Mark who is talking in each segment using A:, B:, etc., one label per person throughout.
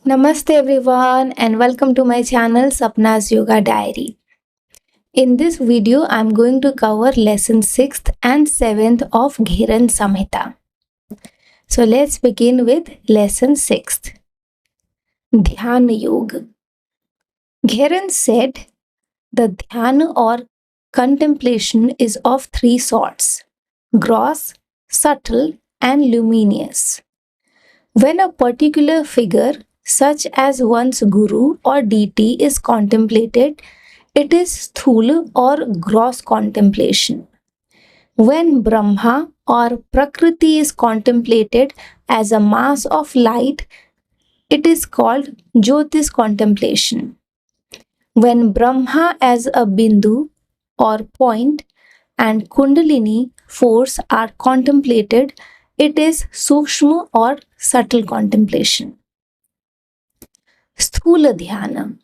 A: Namaste everyone and welcome to my channel Sapna's Yoga Diary. In this video, I'm going to cover lesson 6th and 7th of Gherand Samhita. So let's begin with lesson 6th. Dhyan Yoga. Gherand said the dhyan or contemplation is of three sorts: gross, subtle, and luminous. When a particular figure, such as one's guru or deity, is contemplated, it is sthula or gross contemplation. When Brahma or Prakriti is contemplated as a mass of light, it is called Jyotis contemplation. When Brahma as a bindu or point and Kundalini force are contemplated, it is Sukshma or subtle contemplation. Sthula Dhyana.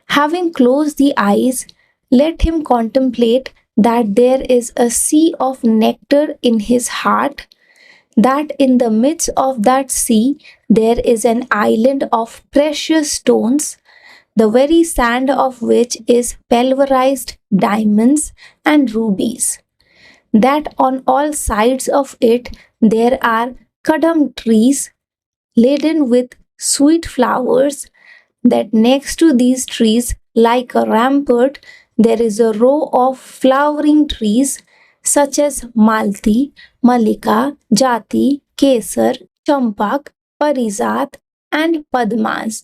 A: Having closed the eyes, let him contemplate that there is a sea of nectar in his heart, that in the midst of that sea there is an island of precious stones, the very sand of which is pulverized diamonds and rubies, that on all sides of it there are kadam trees laden with sweet flowers, that next to these trees, like a rampart, there is a row of flowering trees such as Malti, Malika, Jati, Kesar, Champak, Parizat, and Padmas,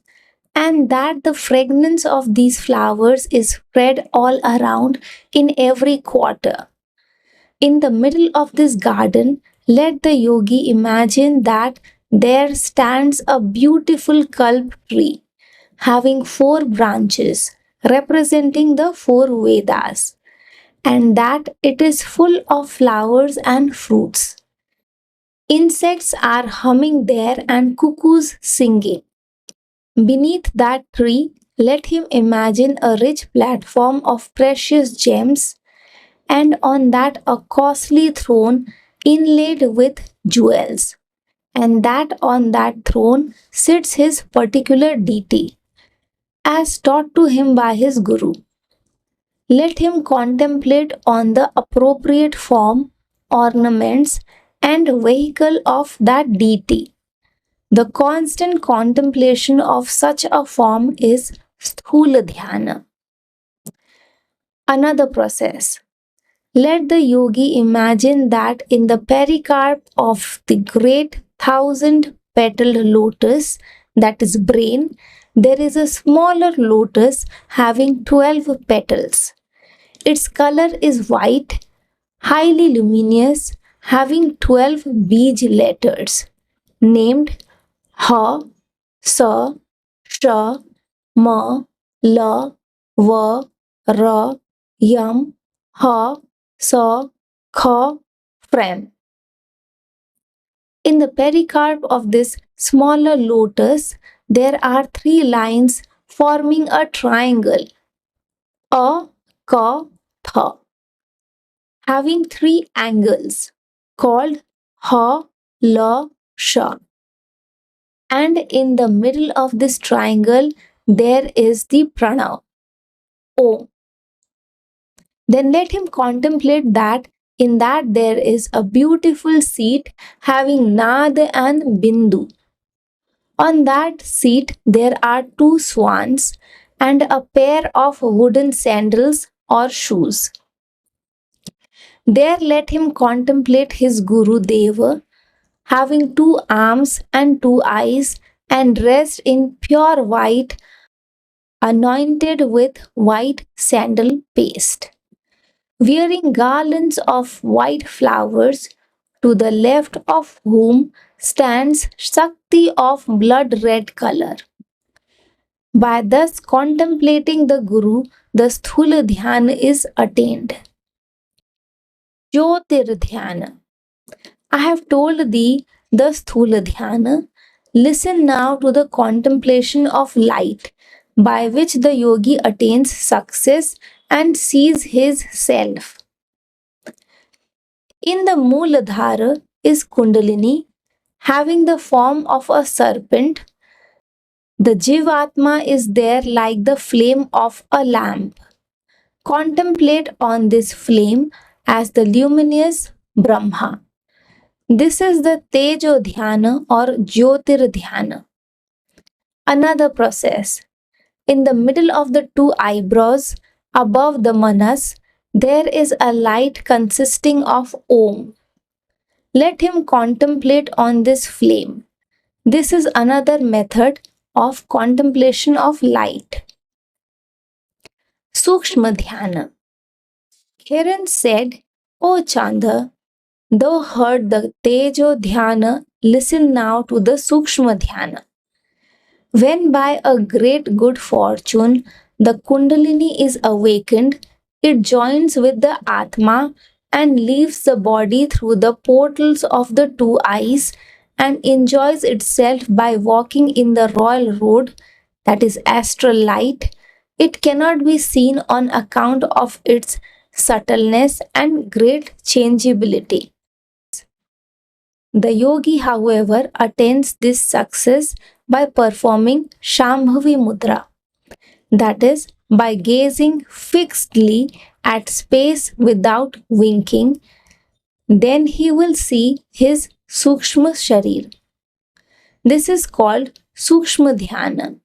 A: and that the fragrance of these flowers is spread all around in every quarter. In the middle of this garden, let the yogi imagine that there stands a beautiful kalp tree having four branches representing the four Vedas, and that it is full of flowers and fruits. Insects are humming there and cuckoos singing. Beneath that tree, let him imagine a rich platform of precious gems, and on that a costly throne inlaid with jewels, and that on that throne sits his particular deity as taught to him by his guru. Let him contemplate on the appropriate form, ornaments, and vehicle of that deity. The constant contemplation of such a form is sthula dhyana. Another process. Let the yogi imagine that in the pericarp of the great thousand petaled lotus, that is brain, there is a smaller lotus having 12 petals. Its color is white, highly luminous, having 12 beej letters named Ha, Sa, Sha, Ma, La, Va, Ra, Yam, Ha, Sa, Kha, Frem. In the pericarp of this smaller lotus, there are three lines forming a triangle: A, Ka, Tha, having three angles called Ha, La, Sha. And in the middle of this triangle, there is the pranav, O. Then let him contemplate that in that there is a beautiful seat having Nad and Bindu. On that seat, there are two swans and a pair of wooden sandals or shoes. There let him contemplate his Guru Deva, having two arms and two eyes, and dressed in pure white, anointed with white sandal paste, wearing garlands of white flowers, to the left of whom stands Shakti of blood red color. By thus contemplating the Guru, the Sthula Dhyana is attained. Jyotir Dhyana. I have told thee the Sthula Dhyana. Listen now to the contemplation of light, by which the yogi attains success and sees his self. In the Mooladhara is Kundalini, having the form of a serpent, The Jivatma is there like the flame of a lamp. Contemplate on this flame as the luminous Brahma. This is the Tejo Dhyana or Jyotir Dhyana. Another process. In the middle of the two eyebrows, above the manas, there is a light consisting of Om. Let him contemplate on this flame. This is another method of contemplation of light. Sukshma Dhyana. Kiran said, O Chanda, thou heard the Tejo Dhyana, listen now to the Sukshma Dhyana. When by a great good fortune the Kundalini is awakened, it joins with the Atma and leaves the body through the portals of the two eyes and enjoys itself by walking in the royal road, that is astral light. It cannot be seen on account of its subtleness and great changeability. The yogi, however, attains this success by performing Shambhavi Mudra, that is, by gazing fixedly at space without winking. Then he will see his Sukshma Sharir. This is called Sukshma Dhyana,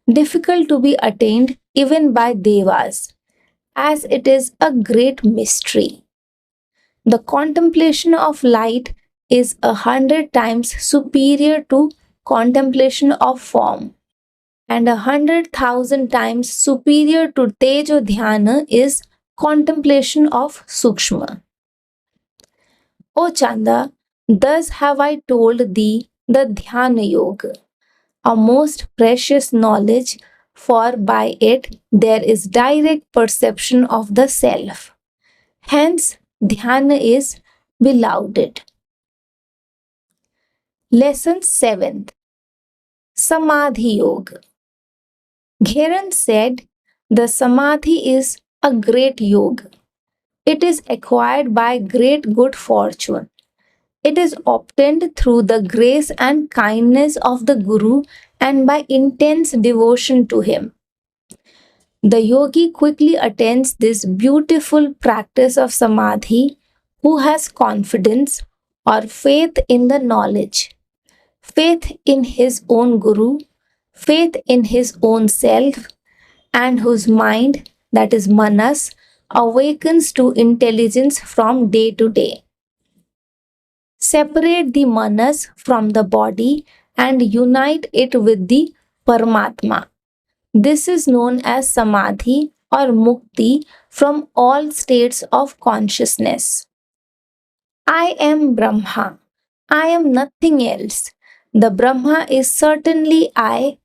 A: difficult to be attained even by Devas, as it is a great mystery. The contemplation of light is 100 times superior to contemplation of form, and 100,000 times superior to Tejo Dhyana is contemplation of Sukshma. O Chanda, thus have I told thee the Dhyana Yoga, a most precious knowledge, for by it there is direct perception of the self. Hence, Dhyana is beloved. Lesson 7th. Samadhi Yoga. Gherand said, the Samadhi is a great yoga. It is acquired by great good fortune. It is obtained through the grace and kindness of the Guru and by intense devotion to him. The yogi quickly attains this beautiful practice of Samadhi who has confidence or faith in the knowledge, faith in his own Guru, faith in his own self, and whose mind, that is manas, awakens to intelligence from day to day. Separate the manas from the body and unite it with the Paramatma. This is known as Samadhi or Mukti from all states of consciousness. I am Brahma. I am nothing else. The Brahma is certainly I.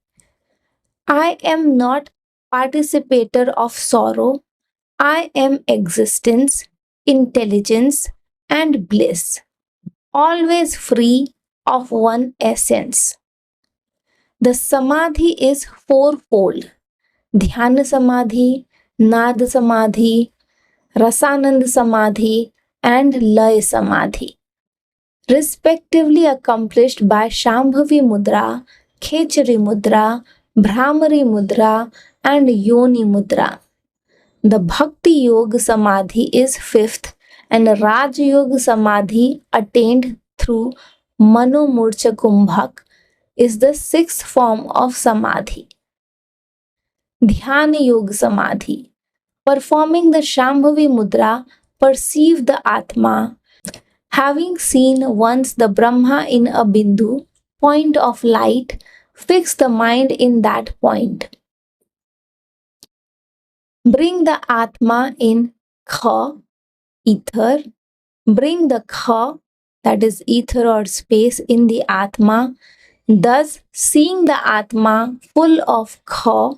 A: I am not participator of sorrow. I am existence, intelligence, and bliss, always free of one essence. The Samadhi is fourfold: Dhyana Samadhi, Nad Samadhi, Rasanand Samadhi, and Lay Samadhi, respectively accomplished by Shambhavi Mudra, Khechari Mudra, Brahmari Mudra, and Yoni Mudra. The Bhakti Yoga Samadhi is fifth, and Raj Yoga Samadhi attained through Mano Murcha Kumbhak is the sixth form of Samadhi. Dhyana Yoga Samadhi. Performing the Shambhavi Mudra, perceive the Atma. Having seen once the Brahma in a Bindu, point of light, fix the mind in that point. Bring the Atma in Kha, ether. Bring the Kha, that is ether or space, in the Atma. Thus, seeing the Atma full of Kha,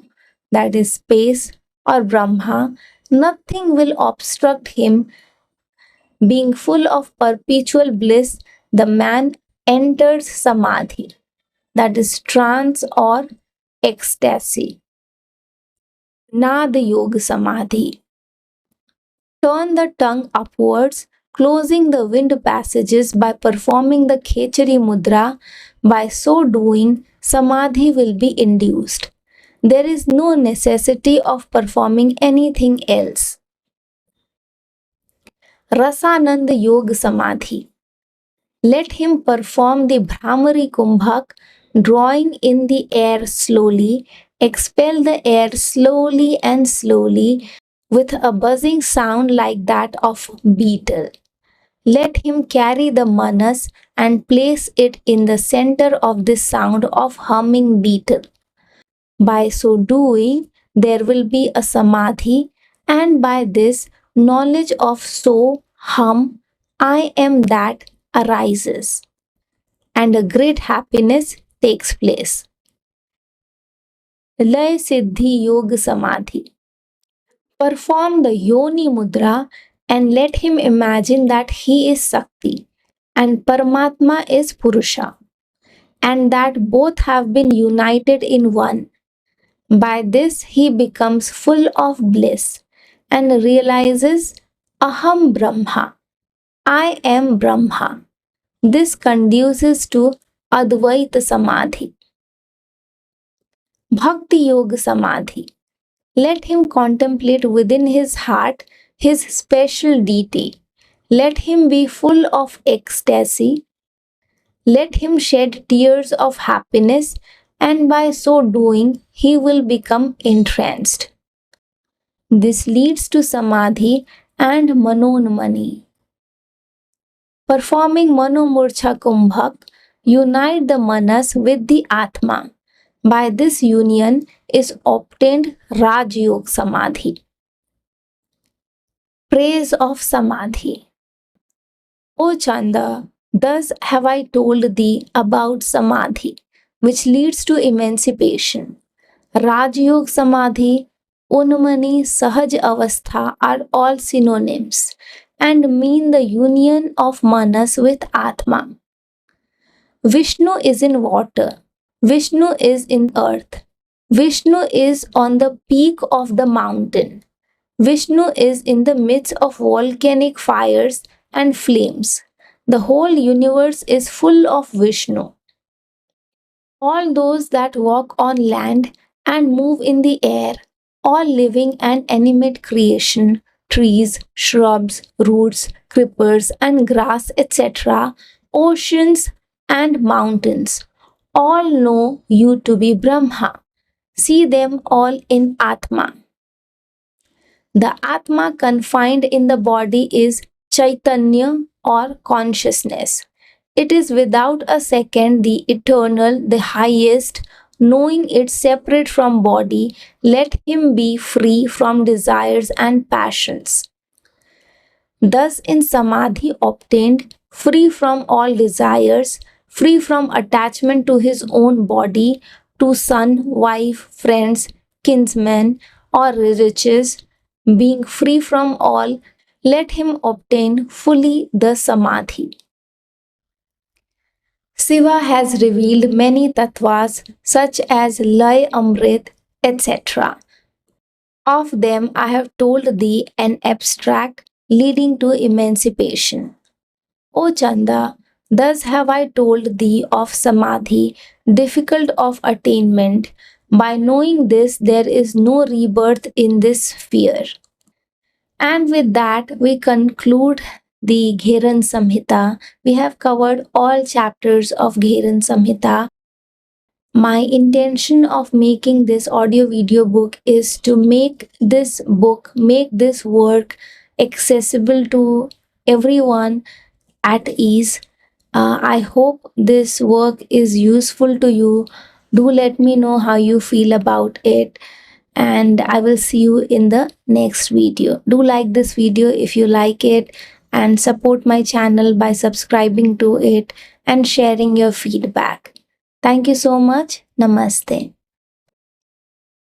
A: that is space or Brahma, nothing will obstruct him. Being full of perpetual bliss, the man enters Samadhi, that is trance or ecstasy. Nad Yoga Samadhi. Turn the tongue upwards, closing the wind passages by performing the Khechari Mudra. By so doing, samadhi will be induced. There is no necessity of performing anything else. Rasanand Yoga Samadhi. Let him perform the Brahmari Kumbhak, drawing in the air slowly, expel the air slowly and slowly with a buzzing sound like that of beetle. Let him carry the manas and place it in the center of the sound of humming beetle. By so doing, there will be a samadhi, and by this, knowledge of so, hum, I am that arises, and a great happiness takes place. Lay Siddhi Yoga Samadhi. Perform the Yoni Mudra and let him imagine that he is Sakti and Paramatma is Purusha, and that both have been united in one. By this, he becomes full of bliss and realizes Aham Brahma, I am Brahma. This conduces to Advaita Samadhi. Bhakti Yoga Samadhi. Let him contemplate within his heart his special deity. Let him be full of ecstasy. Let him shed tears of happiness, and by so doing, he will become entranced. This leads to Samadhi and Manonmani. Performing Manomurcha Kumbhak, unite the Manas with the Atma. By this union is obtained Raj Yoga Samadhi. Praise of Samadhi. O Chanda, thus have I told thee about Samadhi, which leads to emancipation. Raj Yoga Samadhi, Unmani, Sahaj Avastha are all synonyms and mean the union of Manas with Atma. Vishnu is in water. Vishnu is in earth. Vishnu is on the peak of the mountain. Vishnu is in the midst of volcanic fires and flames. The whole universe is full of Vishnu. All those that walk on land and move in the air, all living and animate creation, trees, shrubs, roots, creepers, and grass, etc., oceans and mountains, all know you to be Brahma. See them all in Atma. The Atma confined in the body is Chaitanya or consciousness. It is without a second the eternal, the highest, knowing it separate from body, let him be free from desires and passions. Thus, in Samadhi obtained, free from all desires, free from attachment to his own body, to son, wife, friends, kinsmen, or riches, being free from all, let him obtain fully the Samadhi. Shiva has revealed many tattvas such as Lay Amrit, etc. Of them I have told thee an abstract leading to emancipation. O Chanda, thus have I told thee of Samadhi, difficult of attainment. By knowing this, there is no rebirth in this sphere. And with that, we conclude the Gherand Samhita. We have covered all chapters of Gherand Samhita. My intention of making this audio video book is to make this work accessible to everyone at ease. I hope this work is useful to you. Do let me know how you feel about it, and I will see you in the next video. Do like this video if you like it, and support my channel by subscribing to it and sharing your feedback. Thank you so much. Namaste.